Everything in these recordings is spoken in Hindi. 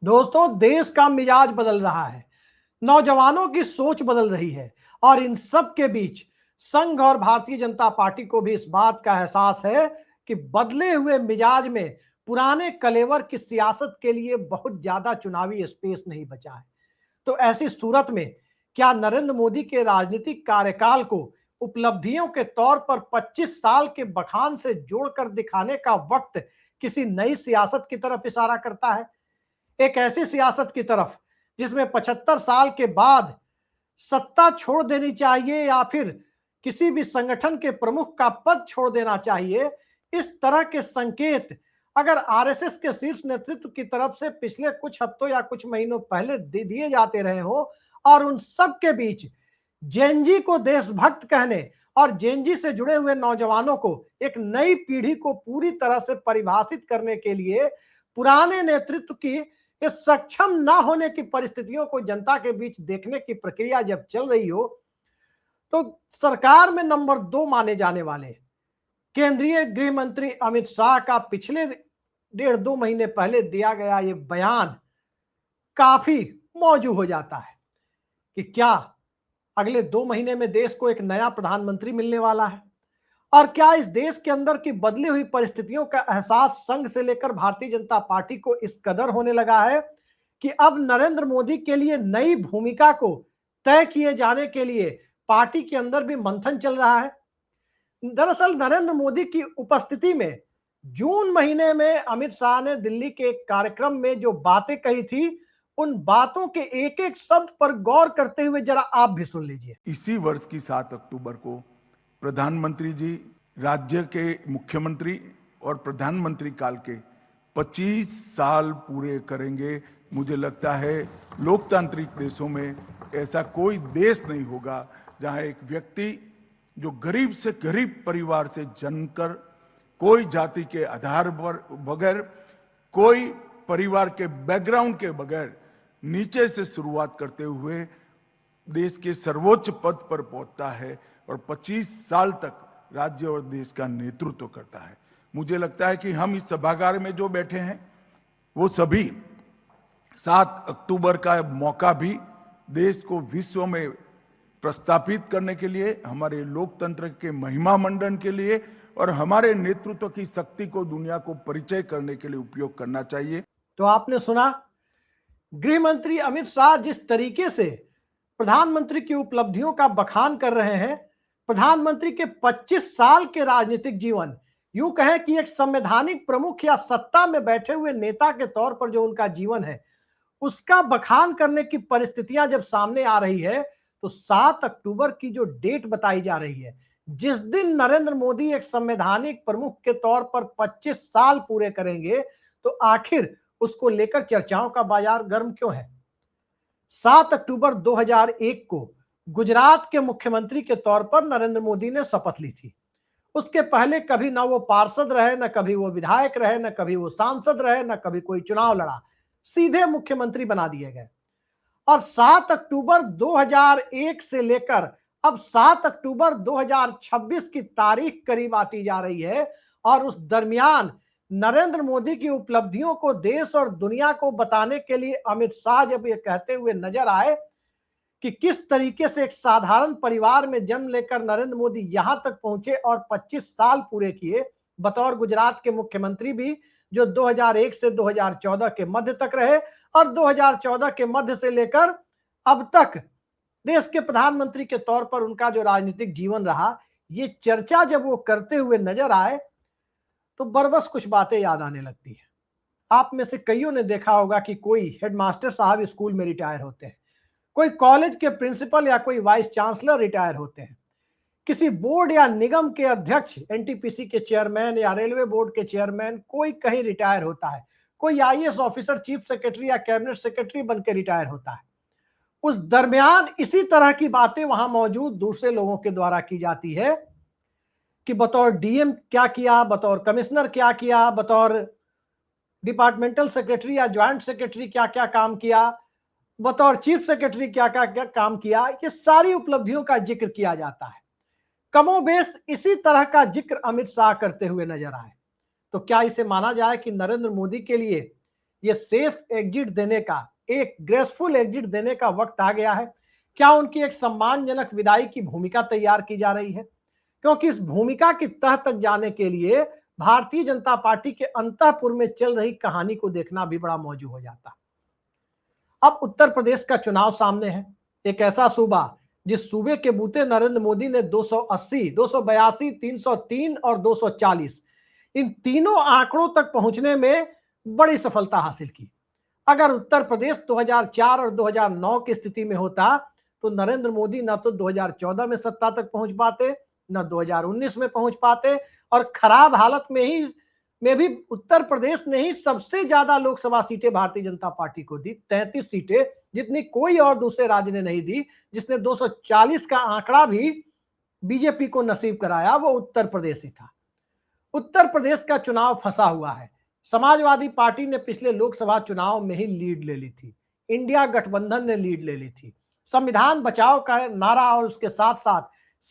दोस्तों, देश का मिजाज बदल रहा है, नौजवानों की सोच बदल रही है और इन सब के बीच संघ और भारतीय जनता पार्टी को भी इस बात का एहसास है कि बदले हुए मिजाज में पुराने कलेवर की सियासत के लिए बहुत ज्यादा चुनावी स्पेस नहीं बचा है। तो ऐसी सूरत में क्या नरेंद्र मोदी के राजनीतिक कार्यकाल को उपलब्धियों के तौर पर 25 साल के बखान से जोड़कर दिखाने का वक्त किसी नई सियासत की तरफ इशारा करता है? एक ऐसी सियासत की तरफ जिसमें 75 साल के बाद सत्ता छोड़ देनी चाहिए या फिर किसी भी संगठन के प्रमुख का पद छोड़ देना चाहिए। इस तरह के संकेत अगर आरएसएस के शीर्ष नेतृत्व की तरफ से पिछले कुछ हफ्तों या कुछ महीनों पहले दिए जाते रहे हो और उन सब के बीच जेनजी को देशभक्त कहने और जेनजी से जुड़े हुए नौजवानों को एक नई पीढ़ी को पूरी तरह से परिभाषित करने के लिए पुराने नेतृत्व की इस सक्षम ना होने की परिस्थितियों को जनता के बीच देखने की प्रक्रिया जब चल रही हो, तो सरकार में नंबर 2 माने जाने वाले केंद्रीय गृह मंत्री अमित शाह का पिछले 1.5-2 महीने पहले दिया गया ये बयान काफी मौजू हो जाता है कि क्या अगले 2 महीने में देश को एक नया प्रधानमंत्री मिलने वाला है और क्या इस देश के अंदर की बदली हुई परिस्थितियों का एहसास संघ से लेकर भारतीय जनता पार्टी को इस कदर होने लगा है कि अब नरेंद्र मोदी के लिए नई भूमिका को तय किए जाने के लिए पार्टी के अंदर भी मंथन चल रहा है। दरअसल नरेंद्र मोदी की उपस्थिति में जून महीने में अमित शाह ने दिल्ली के एक कार्यक्रम में जो बातें कही थी, उन बातों के एक एक शब्द पर गौर करते हुए जरा आप भी सुन लीजिए। इसी वर्ष की 7 अक्टूबर को प्रधानमंत्री जी राज्य के मुख्यमंत्री और प्रधानमंत्री काल के 25 साल पूरे करेंगे। मुझे लगता है लोकतांत्रिक देशों में ऐसा कोई देश नहीं होगा जहां एक व्यक्ति जो गरीब से गरीब परिवार से जन्मकर कोई जाति के आधार पर बगैर, कोई परिवार के बैकग्राउंड के बगैर नीचे से शुरुआत करते हुए देश के सर्वोच्च पद पर पहुंचता है और 25 साल तक राज्य और देश का नेतृत्व करता है। मुझे लगता है कि हम इस सभागार में जो बैठे हैं वो सभी 7 अक्टूबर का मौका भी देश को विश्व में प्रस्थापित करने के लिए, हमारे लोकतंत्र के महिमा मंडन के लिए और हमारे नेतृत्व की शक्ति को दुनिया को परिचय करने के लिए उपयोग करना चाहिए। तो आपने सुना, गृह मंत्री अमित शाह जिस तरीके से प्रधानमंत्री की उपलब्धियों का बखान कर रहे हैं, प्रधानमंत्री के 25 साल के राजनीतिक जीवन, यूं कहें कि एक संवैधानिक प्रमुख या सत्ता में बैठे हुए नेता के तौर पर जो उनका जीवन है, उसका बखान करने की परिस्थितियां जब सामने आ रही है, तो 7 अक्टूबर की जो डेट बताई जा रही है, जिस दिन नरेंद्र मोदी एक संवैधानिक प्रमुख के तौर पर 25 साल पूरे करेंगे, तो आखिर उसको लेकर चर्चाओं का बाजार गर्म क्यों है? 7 अक्टूबर 2001 को गुजरात के मुख्यमंत्री के तौर पर नरेंद्र मोदी ने शपथ ली थी। उसके पहले कभी ना वो पार्षद रहे, न कभी वो विधायक रहे, न कभी वो सांसद रहे, न कभी कोई चुनाव लड़ा, सीधे मुख्यमंत्री बना दिए गए। और 7 अक्टूबर 2001 से लेकर अब 7 अक्टूबर 2026 की तारीख करीब आती जा रही है और उस दरमियान नरेंद्र मोदी की उपलब्धियों को देश और दुनिया को बताने के लिए अमित शाह जब ये कहते हुए नजर आए कि किस तरीके से एक साधारण परिवार में जन्म लेकर नरेंद्र मोदी यहां तक पहुंचे और 25 साल पूरे किए बतौर गुजरात के मुख्यमंत्री भी, जो 2001 से 2014 के मध्य तक रहे और 2014 के मध्य से लेकर अब तक देश के प्रधानमंत्री के तौर पर उनका जो राजनीतिक जीवन रहा, ये चर्चा जब वो करते हुए नजर आए तो बरबस कुछ बातें याद आने लगती है। आप में से कईयों ने देखा होगा कि कोई हेडमास्टर साहब स्कूल में रिटायर होते हैं, कोई कॉलेज के प्रिंसिपल या कोई वाइस चांसलर रिटायर होते हैं, किसी बोर्ड या निगम के अध्यक्ष, एनटीपीसी के चेयरमैन या रेलवे बोर्ड के चेयरमैन, कोई कहीं रिटायर होता है, कोई आईएएस ऑफिसर चीफ सेक्रेटरी या कैबिनेट सेक्रेटरी बनकर रिटायर होता है। उस दरमियान इसी तरह की बातें वहां मौजूद दूसरे लोगों के द्वारा की जाती है कि बतौर डीएम क्या किया, बतौर कमिश्नर क्या किया, बतौर डिपार्टमेंटल सेक्रेटरी या ज्वाइंट सेक्रेटरी क्या क्या काम किया, बतौर चीफ सेक्रेटरी क्या क्या काम किया। ये सारी उपलब्धियों का जिक्र किया जाता है। कमोबेश इसी तरह का जिक्र अमित शाह करते हुए नजर आए। तो क्या इसे माना जाए कि नरेंद्र मोदी के लिए ये सेफ एग्जिट देने का, एक ग्रेसफुल एग्जिट देने का वक्त आ गया है? क्या उनकी एक सम्मानजनक विदाई की भूमिका तैयार की जा रही है? क्योंकि इस भूमिका की तह तक जाने के लिए भारतीय जनता पार्टी के अंतःपुर में चल रही कहानी को देखना भी बड़ा मौजू हो जाता है। अब उत्तर प्रदेश का चुनाव सामने है, एक ऐसा सूबा जिस सूबे के बूते नरेंद्र मोदी ने 280, 282, 303 और 240 इन तीनों आंकड़ों तक पहुंचने में बड़ी सफलता हासिल की। अगर उत्तर प्रदेश 2004 और 2009 की स्थिति में होता तो नरेंद्र मोदी न तो 2014 में सत्ता तक पहुंच पाते, न 2019 में पहुंच पाते, और खराब हालत में भी उत्तर प्रदेश ने ही सबसे ज्यादा लोकसभा सीटें भारतीय जनता पार्टी को दी, 33 सीटें, जितनी कोई और दूसरे राज्य ने नहीं दी। जिसने 240 का आंकड़ा भी बीजेपी को नसीब कराया वो उत्तर प्रदेश ही था। उत्तर प्रदेश का चुनाव फंसा हुआ है। समाजवादी पार्टी ने पिछले लोकसभा चुनाव में ही लीड ले ली थी, इंडिया गठबंधन ने लीड ले ली थी। संविधान बचाओ का नारा और उसके साथ साथ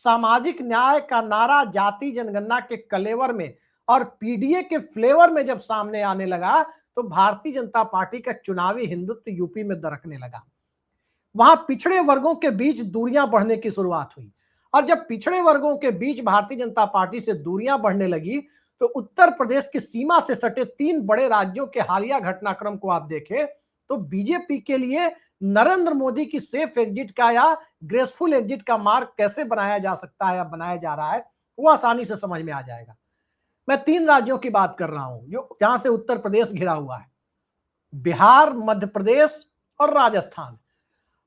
सामाजिक न्याय का नारा जाति जनगणना के कलेवर में और पीडीए के फ्लेवर में जब सामने आने लगा तो भारतीय जनता पार्टी का चुनावी हिंदुत्व यूपी में दरकने लगा। वहां पिछड़े वर्गों के बीच दूरियां बढ़ने की शुरुआत हुई, और जब पिछड़े वर्गों के बीच भारतीय जनता पार्टी से दूरियां बढ़ने लगी तो उत्तर प्रदेश की सीमा से सटे 3 बड़े राज्यों के हालिया घटनाक्रम को आप देखें तो बीजेपी के लिए नरेंद्र मोदी की सेफ एग्जिट का या ग्रेसफुल एग्जिट का मार्ग कैसे बनाया जा सकता है या बनाया जा रहा है वो आसानी से समझ में आ जाएगा। मैं 3 राज्यों की बात कर रहा हूं जो जहां से उत्तर प्रदेश घिरा हुआ है, बिहार, मध्य प्रदेश और राजस्थान।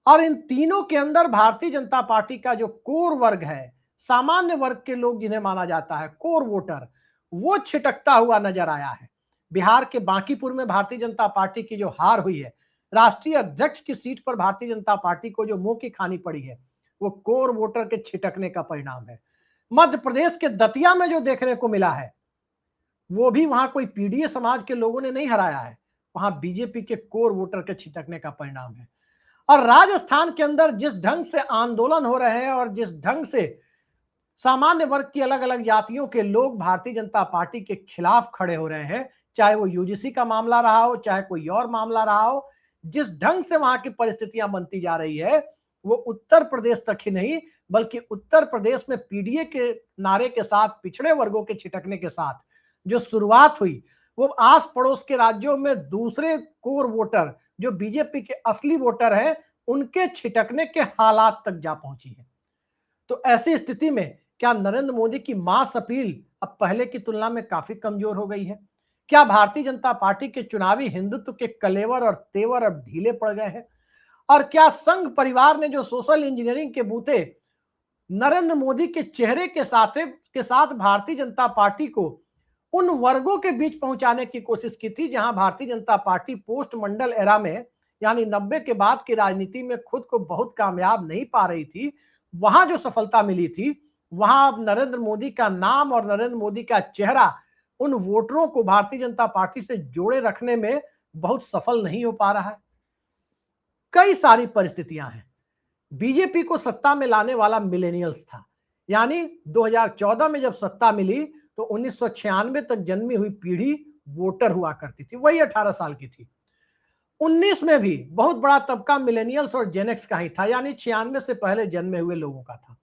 और इन तीनों के अंदर भारतीय जनता पार्टी का जो कोर वर्ग है, सामान्य वर्ग के लोग जिन्हें माना जाता है कोर वोटर, वो छिटकता हुआ नजर आया है। बिहार के बांकीपुर में भारतीय जनता पार्टी की जो हार हुई है, राष्ट्रीय अध्यक्ष की सीट पर भारतीय जनता पार्टी को जो मुंह की खानी पड़ी है, वो कोर वोटर के छिटकने का परिणाम है। मध्य प्रदेश के दतिया में जो देखने को मिला है वो भी वहां कोई पीडीए समाज के लोगों ने नहीं हराया है, वहां बीजेपी के कोर वोटर के छिटकने का परिणाम है। और राजस्थान के अंदर जिस ढंग से आंदोलन हो रहे हैं और जिस ढंग से सामान्य वर्ग की अलग अलग जातियों के लोग भारतीय जनता पार्टी के खिलाफ खड़े हो रहे हैं, चाहे वो यूजीसी का मामला रहा हो, चाहे कोई और मामला रहा हो, जिस ढंग से वहां की परिस्थितियां बनती जा रही है वो उत्तर प्रदेश तक ही नहीं बल्कि उत्तर प्रदेश में पीडीए के नारे के साथ पिछड़े वर्गों के छिटकने के साथ जो शुरुआत हुई वो आस पड़ोस के राज्यों में दूसरे कोर वोटर जो बीजेपी के असली वोटर हैं उनके छिटकने के हालात तक जा पहुंची है। तो ऐसी स्थिति में क्या नरेंद्र मोदी की मास अपील अब पहले की तुलना में काफी कमजोर हो गई है? क्या भारतीय जनता पार्टी के चुनावी हिंदुत्व के कलेवर और तेवर अब ढीले पड़ गए हैं? और क्या संघ परिवार ने जो सोशल इंजीनियरिंग के बूते नरेंद्र मोदी के चेहरे के साथ भारतीय जनता पार्टी को उन वर्गों के बीच पहुंचाने की कोशिश की थी जहां भारतीय जनता पार्टी पोस्ट मंडल एरा में यानी 90 के बाद की राजनीति में खुद को बहुत कामयाब नहीं पा रही थी, वहां जो सफलता मिली थी वहां अब नरेंद्र मोदी का नाम और नरेंद्र मोदी का चेहरा उन वोटरों को भारतीय जनता पार्टी से जोड़े रखने में बहुत सफल नहीं हो पा रहा है। कई सारी परिस्थितियां हैं। बीजेपी को सत्ता में लाने वाला मिलेनियल्स था, यानी 2014 में जब सत्ता मिली तो 1996 तक जन्मी हुई पीढ़ी वोटर हुआ करती थी, वही 18 साल की थी। 19 में भी बहुत बड़ा तबका मिलेनियल्स और जेनेक्स का ही था, यानी 96 से पहले जन्मे हुए लोगों का था।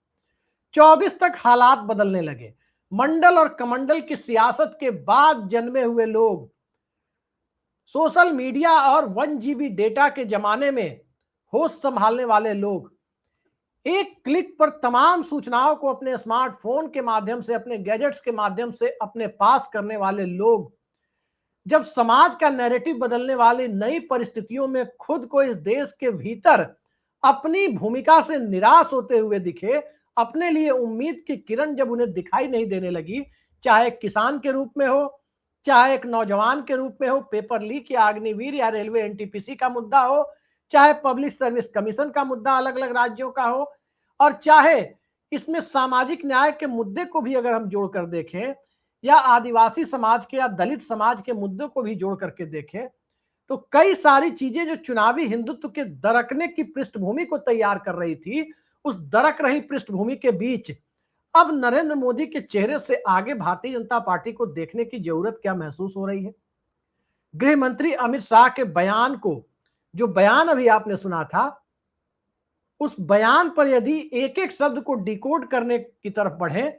24 तक हालात बदलने लगे। मंडल और कमंडल की सियासत के बाद जन्मे हुए लोग सोशल मीडिया और 1 GB डेटा के जमाने में होश संभालने वाले लोग, एक क्लिक पर तमाम सूचनाओं को अपने स्मार्टफोन के माध्यम से, अपने गैजेट्स के माध्यम से अपने पास करने वाले लोग जब समाज का नैरेटिव बदलने वाली नई परिस्थितियों में खुद को इस देश के भीतर अपनी भूमिका से निराश होते हुए दिखे, अपने लिए उम्मीद की किरण जब उन्हें दिखाई नहीं देने लगी, चाहे किसान के रूप में हो, चाहे एक नौजवान के रूप में हो, पेपर लीक या अग्निवीर या रेलवे एनटीपीसी का मुद्दा हो, चाहे पब्लिक सर्विस कमीशन का मुद्दा अलग अलग राज्यों का हो, और चाहे इसमें सामाजिक न्याय के मुद्दे को भी अगर हम जोड़कर देखें या आदिवासी समाज के या दलित समाज के मुद्दों को भी जोड़ करके देखें, तो कई सारी चीजें जो चुनावी हिंदुत्व के दरकने की पृष्ठभूमि को तैयार कर रही थी, उस दरक रही पृष्ठभूमि के बीच अब नरेंद्र मोदी के चेहरे से आगे भारतीय जनता पार्टी को देखने की जरूरत क्या महसूस हो रही है? गृह मंत्री अमित शाह के बयान को, जो बयान अभी आपने सुना था, उस बयान पर यदि एक एक शब्द को डिकोड करने की तरफ बढ़े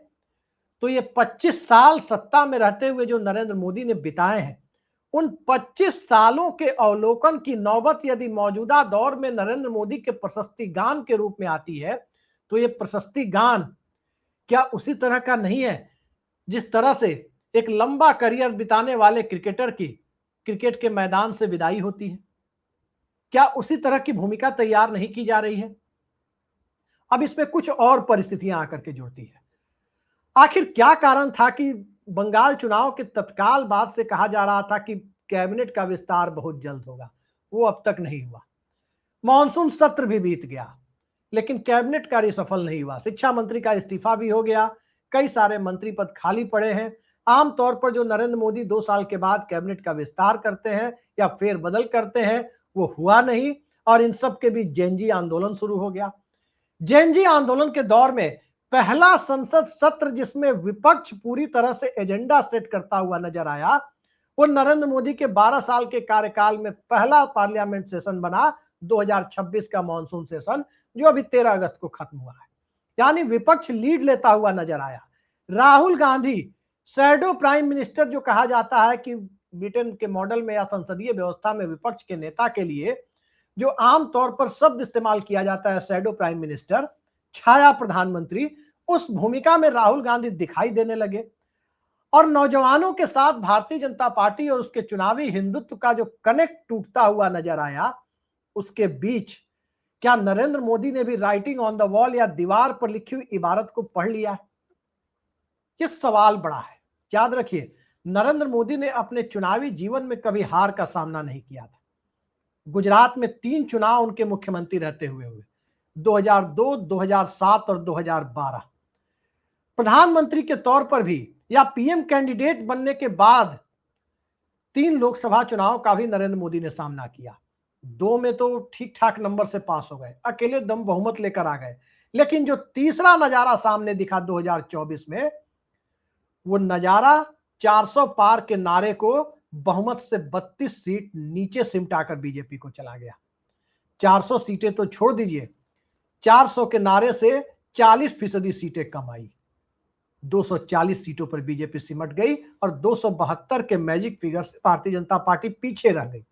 तो ये 25 साल सत्ता में रहते हुए जो नरेंद्र मोदी ने बिताए हैं, उन 25 सालों के अवलोकन की नौबत यदि मौजूदा दौर में नरेंद्र मोदी के प्रशस्ति गान के रूप में आती है, तो ये प्रशस्ति गान क्या उसी तरह का नहीं है जिस तरह से एक लंबा करियर बिताने वाले क्रिकेटर की क्रिकेट के मैदान से विदाई होती है? क्या उसी तरह की भूमिका तैयार नहीं की जा रही है? अब इसमें कुछ और परिस्थितियां आकर के जुड़ती है। आखिर क्या कारण था कि बंगाल चुनाव के तत्काल बाद से कहा जा रहा था कि कैबिनेट का विस्तार बहुत जल्द होगा, वो अब तक नहीं हुआ। मॉनसून सत्र भी बीत गया, लेकिन कैबिनेट कार्य सफल नहीं हुआ। शिक्षा मंत्री का इस्तीफा भी हो गया, कई सारे मंत्री पद खाली पड़े हैं। आमतौर पर जो नरेंद्र मोदी 2 साल के बाद कैबिनेट का विस्तार करते हैं या फेरबदल करते हैं, वो हुआ नहीं, और इन सब के बीच जेएनजी आंदोलन शुरू हो गया। जेएनजी आंदोलन के दौर में पहला संसद सत्र जिसमें विपक्ष पूरी तरह से एजेंडा सेट करता हुआ नजर आया, वो नरेंद्र मोदी के 12 साल के कार्यकाल में पहला पार्लियामेंट सेशन बना, 2026 का मॉनसून सेशन, जो अभी 13 अगस्त को खत्म हुआ है। यानी विपक्ष लीड लेता हुआ नजर आया। Rahul Gandhi shadow prime minister, जो कहा जाता है कि ब्रिटेन के मॉडल में या संसदीय व्यवस्था में विपक्ष के नेता के लिए जो आमतौर पर शब्द इस्तेमाल किया जाता है, शैडो प्राइम मिनिस्टर, छाया प्रधानमंत्री, उस भूमिका में राहुल गांधी दिखाई देने लगे। और नौजवानों के साथ भारतीय जनता पार्टी और उसके चुनावी हिंदुत्व का जो कनेक्ट टूटता हुआ नजर आया, उसके बीच क्या नरेंद्र मोदी ने भी राइटिंग ऑन द वॉल या दीवार पर लिखी हुई इबारत को पढ़ लिया? ये सवाल बड़ा है। याद रखिए, नरेंद्र मोदी ने अपने चुनावी जीवन में कभी हार का सामना नहीं किया था। गुजरात में 3 चुनाव उनके मुख्यमंत्री रहते हुए 2002, 2007 और 2012। प्रधानमंत्री के तौर पर भी या पीएम कैंडिडेट बनने के बाद 3 लोकसभा चुनाव का भी नरेंद्र मोदी ने सामना किया। 2 में तो ठीक ठाक नंबर से पास हो गए, अकेले दम बहुमत लेकर आ गए। लेकिन जो तीसरा नजारा सामने दिखा 2024 में, वो नजारा 400 पार के नारे को बहुमत से 32 सीट नीचे सिमटाकर बीजेपी को चला गया। 400 सीटें तो छोड़ दीजिए, 400 के नारे से 40% सीटें कम आई। 240 सीटों पर बीजेपी सिमट गई और 272 के मैजिक फिगर से भारतीय जनता पार्टी पीछे रह गई।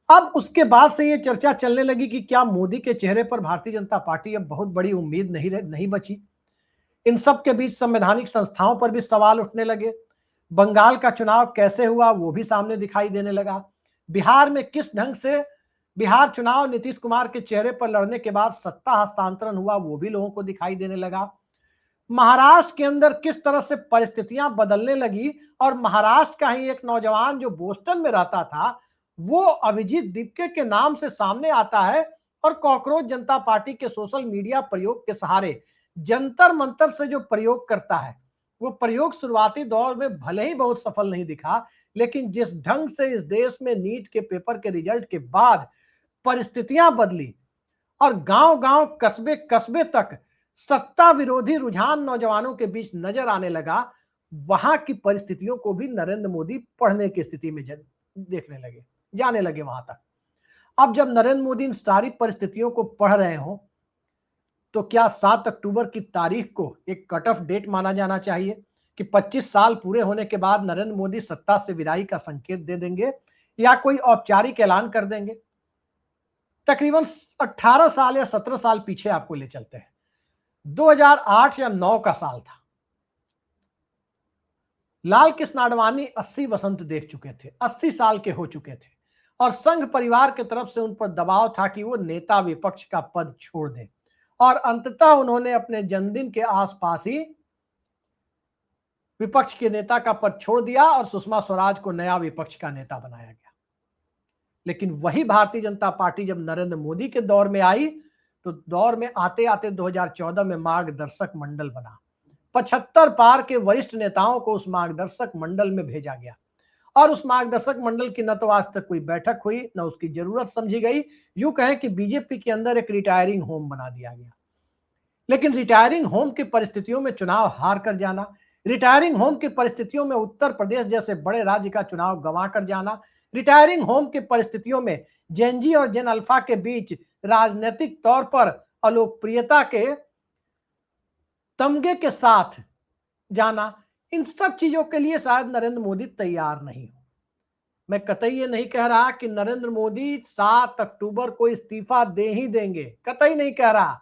अब उसके बाद से ये चर्चा चलने लगी कि क्या मोदी के चेहरे पर भारतीय जनता पार्टी अब बहुत बड़ी उम्मीद नहीं बची। इन सब के बीच संवैधानिक संस्थाओं पर भी सवाल उठने लगे। बंगाल का चुनाव कैसे हुआ वो भी सामने दिखाई देने लगा। बिहार में किस ढंग से बिहार चुनाव नीतीश कुमार के चेहरे पर लड़ने के बाद सत्ता हस्तांतरण हुआ वो भी लोगों को दिखाई देने लगा। महाराष्ट्र के अंदर किस तरह से परिस्थितियां बदलने लगी और महाराष्ट्र का ही एक नौजवान जो बोस्टन में रहता था, वो अभिजीत दीपके के नाम से सामने आता है और कॉकरोच जनता पार्टी के सोशल मीडिया प्रयोग के सहारे जंतर मंतर से जो प्रयोग करता है, वो प्रयोग शुरुआती दौर में भले ही बहुत सफल नहीं दिखा, लेकिन जिस ढंग से इस देश में नीट के पेपर के रिजल्ट के बाद परिस्थितियां बदली और गांव-गांव, कस्बे-कस्बे तक सत्ता विरोधी रुझान नौजवानों के बीच नजर आने लगा, वहां की परिस्थितियों को भी नरेंद्र मोदी पढ़ने की स्थिति में देखने लगे, जाने लगे वहां तक। अब जब नरेंद्र मोदी इन सारी परिस्थितियों को पढ़ रहे हो, तो क्या 7 अक्टूबर की तारीख को एक कट ऑफ डेट माना जाना चाहिए कि 25 साल पूरे होने के बाद नरेंद्र मोदी सत्ता से विदाई का संकेत दे देंगे या कोई औपचारिक ऐलान कर देंगे? तकरीबन 18 साल या 17 साल पीछे आपको ले चलते हैं। 2008 या 9 का साल था। लाल कृष्ण आडवाणी 80 वसंत देख चुके थे, 80 साल के हो चुके थे और संघ परिवार की तरफ से उन पर दबाव था कि वो नेता विपक्ष का पद छोड़ दें और अंततः उन्होंने अपने जन्मदिन के आसपास ही विपक्ष के नेता का पद छोड़ दिया और सुषमा स्वराज को नया विपक्ष का नेता बनाया गया। लेकिन वही भारतीय जनता पार्टी जब नरेंद्र मोदी के दौर में आई, तो दौर में आते आते 2014 में मार्गदर्शक मंडल बना। 75 पार के वरिष्ठ नेताओं को उस मार्गदर्शक मंडल में भेजा गया और उस मार्गदर्शक मंडल की न तो आज तक कोई बैठक हुई, न उसकी जरूरत समझी गई। यूं कहें कि बीजेपी के अंदर एक रिटायरिंग होम बना दिया गया। लेकिन रिटायरिंग होम की परिस्थितियों में चुनाव हार कर जाना, रिटायरिंग होम की परिस्थितियों में उत्तर प्रदेश जैसे बड़े राज्य का चुनाव गंवा कर जाना, रिटायरिंग होम की परिस्थितियों में जेन जी और जेन अल्फा के बीच राजनीतिक तौर पर अलोकप्रियता के तमगे के साथ जाना, इन सब चीजों के लिए शायद नरेंद्र मोदी तैयार नहीं हो। मैं कतई ये नहीं कह रहा कि नरेंद्र मोदी 7 अक्टूबर को इस्तीफा दे ही देंगे, कतई नहीं कह रहा,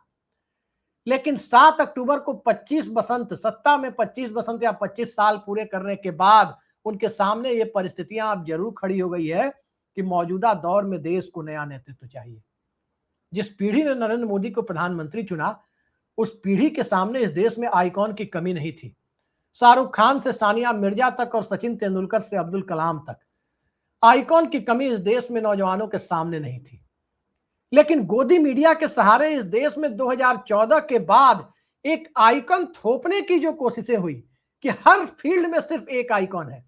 लेकिन 7 अक्टूबर को 25 बसंत, सत्ता में 25 बसंत या 25 साल पूरे करने के बाद उनके सामने ये परिस्थितियां अब जरूर खड़ी हो गई है कि मौजूदा दौर में देश को नया नेतृत्व चाहिए। जिस पीढ़ी ने नरेंद्र मोदी को प्रधानमंत्री चुना, उस पीढ़ी के सामने इस देश में आइकॉन की कमी नहीं थी। शाहरुख खान से सानिया मिर्जा तक और सचिन तेंदुलकर से अब्दुल कलाम तक आइकॉन की कमी इस देश में नौजवानों के सामने नहीं थी। लेकिन गोदी मीडिया के सहारे इस देश में 2014 के बाद एक आइकॉन थोपने की जो कोशिशें हुई कि हर फील्ड में सिर्फ एक आइकॉन है,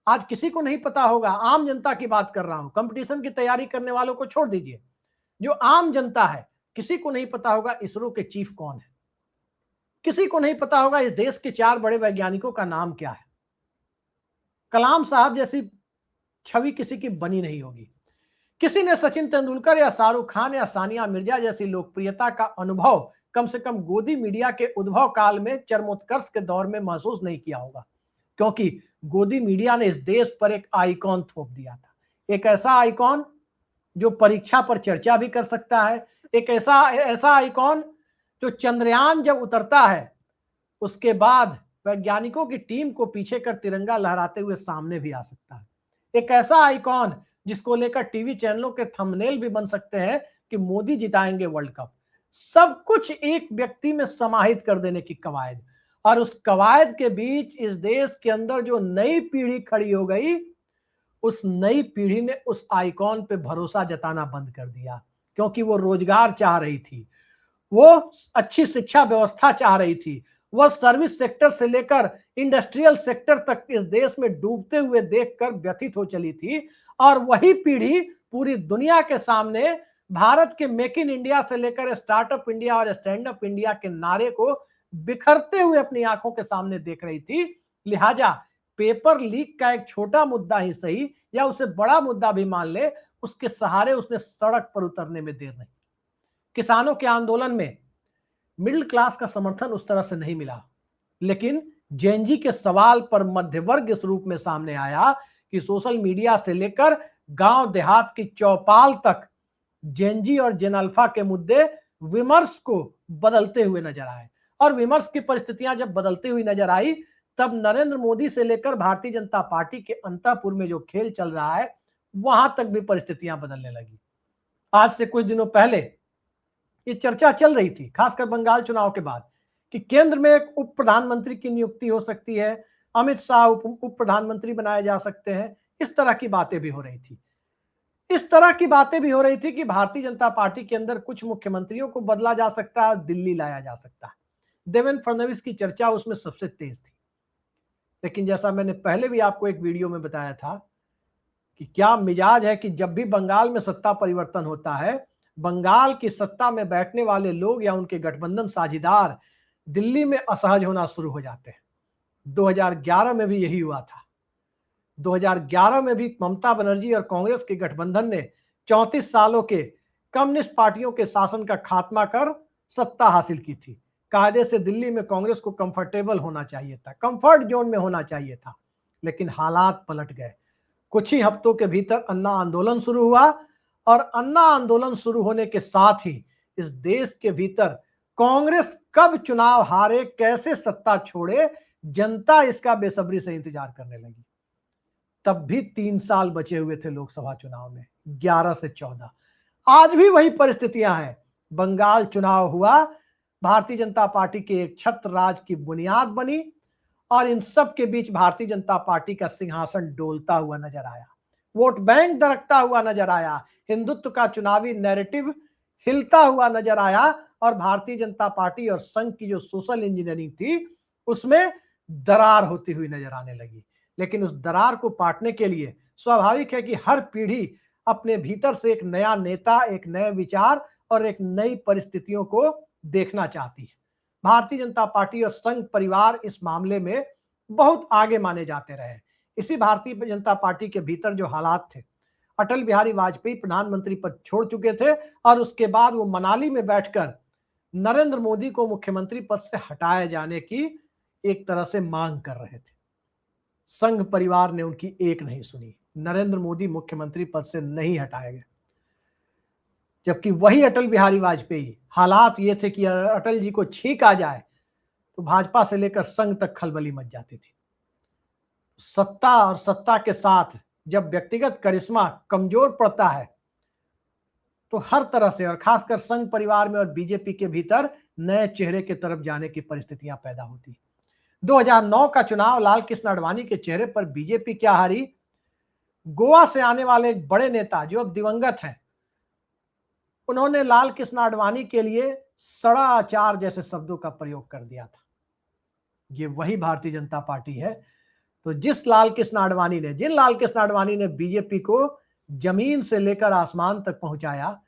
आज किसी को नहीं पता होगा। आम जनता की बात कर रहा हूं, कंपटीशन की तैयारी करने वालों को छोड़ दीजिए, जो आम जनता है किसी को नहीं पता होगा इसरो के चीफ कौन है, किसी को नहीं पता होगा इस देश के 4 बड़े वैज्ञानिकों का नाम क्या है। कलाम साहब जैसी छवि किसी की बनी नहीं होगी। किसी ने सचिन तेंदुलकर या शाहरुख खान या सानिया मिर्जा जैसी लोकप्रियता का अनुभव कम से कम गोदी मीडिया के उद्भव काल में चरमोत्कर्ष के दौर में महसूस नहीं किया होगा, क्योंकि गोदी मीडिया ने इस देश पर एक आइकॉन थोप दिया था। एक ऐसा आइकॉन जो परीक्षा पर चर्चा भी कर सकता है, एक ऐसा आइकॉन जो चंद्रयान जब उतरता है उसके बाद वैज्ञानिकों की टीम को पीछे कर तिरंगा लहराते हुए सामने भी आ सकता है। एक ऐसा आइकॉन जिसको लेकर टीवी चैनलों के थंबनेल भी बन सकते हैं कि मोदी जिताएंगे वर्ल्ड कप। सब कुछ एक व्यक्ति में समाहित कर देने की कवायद, और उस कवायद के बीच इस देश के अंदर जो नई पीढ़ी खड़ी हो गई, उस नई पीढ़ी ने उस आइकॉन पे भरोसा जताना बंद कर दिया, क्योंकि वो रोजगार चाह रही थी, वो अच्छी शिक्षा व्यवस्था चाह रही थी, वह सर्विस सेक्टर से लेकर इंडस्ट्रियल सेक्टर तक इस देश में डूबते हुए देखकर व्यथित हो चली थी। और वही पीढ़ी पूरी दुनिया के सामने भारत के मेक इन इंडिया से लेकर स्टार्टअप इंडिया और स्टैंड अप इंडिया के नारे को बिखरते हुए अपनी आंखों के सामने देख रही थी। लिहाजा पेपर लीक का एक छोटा मुद्दा ही सही या उसे बड़ा मुद्दा भी मान ले, उसके सहारे उसने सड़क पर उतरने में देर नहीं। किसानों के आंदोलन में मिडिल क्लास का समर्थन उस तरह से नहीं मिला, लेकिन जेएनजी के सवाल पर मध्य वर्ग इस रूप में सामने आया कि सोशल मीडिया से लेकर गांव देहात की चौपाल तक जेएनजी और जेन अल्फा के मुद्दे विमर्श को बदलते हुए नजर आए। और विमर्श की परिस्थितियां जब बदलती हुई नजर आई, तब नरेंद्र मोदी से लेकर भारतीय जनता पार्टी के अंतःपुर में जो खेल चल रहा है, वहां तक भी परिस्थितियां बदलने लगी। आज से कुछ दिनों पहले ये चर्चा चल रही थी, खासकर बंगाल चुनाव के बाद, कि केंद्र में एक उप प्रधानमंत्री की नियुक्ति हो सकती है, अमित शाह उप प्रधानमंत्री बनाए जा सकते हैं। इस तरह की बातें भी हो रही थी। इस तरह की बातें भी हो रही थी कि भारतीय जनता पार्टी के अंदर कुछ मुख्यमंत्रियों को बदला जा सकता है, दिल्ली लाया जा सकता है। देवेंद्र फडणवीस की चर्चा उसमें सबसे तेज थी। लेकिन जैसा मैंने पहले भी आपको एक वीडियो में बताया था कि क्या मिजाज है कि जब भी बंगाल में सत्ता परिवर्तन होता है, बंगाल की सत्ता में बैठने वाले लोग या उनके गठबंधन साझीदार दिल्ली में असहज होना शुरू हो जाते हैं। 2011 में भी यही हुआ था। 2011 में भी ममता बनर्जी और कांग्रेस के गठबंधन ने 34 सालों के कम्युनिस्ट पार्टियों के शासन का खात्मा कर सत्ता हासिल की थी। कायदे से दिल्ली में कांग्रेस को कंफर्टेबल होना चाहिए था, कंफर्ट जोन में होना चाहिए था, लेकिन हालात पलट गए। कुछ ही हफ्तों के भीतर अन्ना आंदोलन शुरू हुआ, और अन्ना आंदोलन शुरू होने के साथ ही इस देश के भीतर कांग्रेस कब चुनाव हारे, कैसे सत्ता छोड़े, जनता इसका बेसब्री से इंतजार करने लगी। तब भी 3 साल बचे हुए थे लोकसभा चुनाव में, 11 से 14। आज भी वही परिस्थितियां हैं। बंगाल चुनाव हुआ, भारतीय जनता पार्टी के एक छत्र राज की बुनियाद बनी, और इन सब के बीच भारतीय जनता पार्टी का सिंहासन डोलता हुआ नजर आया, वोट बैंक दरकता हुआ नजर आया, हिंदुत्व का चुनावी नैरेटिव हिलता हुआ नजर आया, और भारतीय जनता पार्टी और संघ की जो सोशल इंजीनियरिंग थी उसमें दरार होती हुई नजर आने लगी। लेकिन उस दरार को पाटने के लिए स्वाभाविक है कि हर पीढ़ी अपने भीतर से एक नया नेता, एक नए विचार और एक नई परिस्थितियों को देखना चाहती है। भारतीय जनता पार्टी और संघ परिवार इस मामले में बहुत आगे माने जाते रहे। इसी भारतीय जनता पार्टी के भीतर जो हालात थे, अटल बिहारी वाजपेयी प्रधानमंत्री पद छोड़ चुके थे और उसके बाद वो मनाली में बैठकर नरेंद्र मोदी को मुख्यमंत्री पद से हटाए जाने की एक तरह से मांग कर रहे थे। संघ परिवार ने उनकी एक नहीं सुनी, नरेंद्र मोदी मुख्यमंत्री पद से नहीं हटाए गए। जबकि वही अटल बिहारी वाजपेयी, हालात ये थे कि अटल जी को छींक आ जाए तो भाजपा से लेकर संघ तक खलबली मच जाती थी। सत्ता और सत्ता के साथ जब व्यक्तिगत करिश्मा कमजोर पड़ता है तो हर तरह से, और खासकर संघ परिवार में और बीजेपी के भीतर, नए चेहरे की तरफ जाने की परिस्थितियां पैदा होती। 2009 का चुनाव लाल कृष्ण आडवाणी के चेहरे पर बीजेपी क्या हारी, गोवा से आने वाले एक बड़े नेता जो अब दिवंगत हैं, उन्होंने लाल कृष्ण आडवाणी के लिए सड़ा अचार जैसे शब्दों का प्रयोग कर दिया था। ये वही भारतीय जनता पार्टी है। तो जिन लाल कृष्ण आडवाणी ने बीजेपी को जमीन से लेकर आसमान तक पहुंचाया,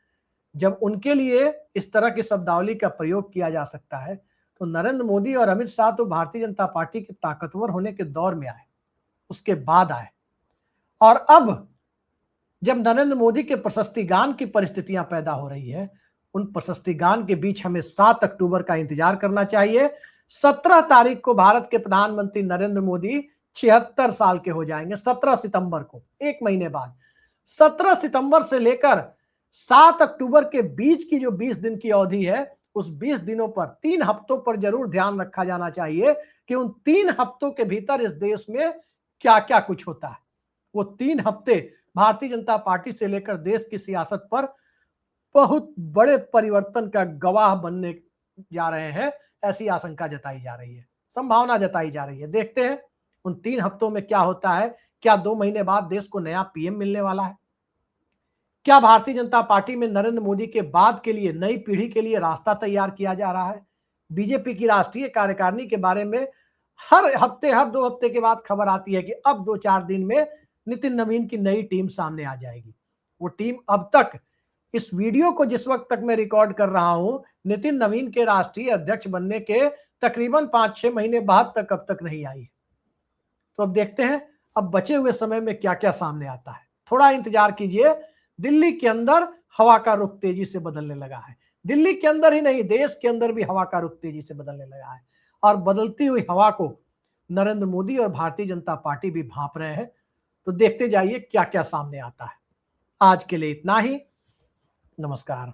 जब उनके लिए इस तरह की शब्दावली का प्रयोग किया जा सकता है, तो नरेंद्र मोदी और अमित शाह तो भारतीय जनता पार्टी के ताकतवर होने के दौर में आए, उसके बाद आए। और अब जब नरेंद्र मोदी के प्रशस्ति गान की परिस्थितियां पैदा हो रही है, उन प्रशस्ति गान के बीच हमें 7 अक्टूबर का इंतजार करना चाहिए। 17 तारीख को भारत के प्रधानमंत्री नरेंद्र मोदी 76 साल के हो जाएंगे। 17 सितंबर को, एक महीने बाद, 17 सितंबर से लेकर 7 अक्टूबर के बीच की जो 20 दिन की अवधि है, उस 20 दिनों पर, 3 हफ्तों पर जरूर ध्यान रखा जाना चाहिए कि उन 3 हफ्तों के भीतर इस देश में क्या क्या कुछ होता है। वो 3 हफ्ते भारतीय जनता पार्टी से लेकर देश की सियासत पर बहुत बड़े परिवर्तन का गवाह बनने जा रहे हैं, ऐसी आशंका जताई जा रही है, संभावना जताई जा रही है। देखते हैं उन 3 हफ्तों में क्या होता है। क्या 2 महीने बाद देश को नया पीएम मिलने वाला है? क्या भारतीय जनता पार्टी में नरेंद्र मोदी के बाद के लिए, नई पीढ़ी के लिए रास्ता तैयार किया जा रहा है? बीजेपी की राष्ट्रीय कार्यकारिणी के बारे में हर हफ्ते, हर 2 हफ्ते के बाद खबर आती है कि अब 2-4 दिन में नितिन नवीन की नई टीम सामने आ जाएगी। वो टीम अब तक, इस वीडियो को जिस वक्त तक मैं रिकॉर्ड कर रहा हूं, नितिन नवीन के राष्ट्रीय अध्यक्ष बनने के तकरीबन 5-6 महीने बाद तक अब तक नहीं आई। तो अब देखते हैं अब बचे हुए समय में क्या क्या सामने आता है। थोड़ा इंतजार कीजिए। दिल्ली के अंदर हवा का रुख तेजी से बदलने लगा है। दिल्ली के अंदर ही नहीं, देश के अंदर भी हवा का रुख तेजी से बदलने लगा है, और बदलती हुई हवा को नरेंद्र मोदी और भारतीय जनता पार्टी भी भांप रहे हैं। तो देखते जाइए क्या क्या सामने आता है। आज के लिए इतना ही। नमस्कार।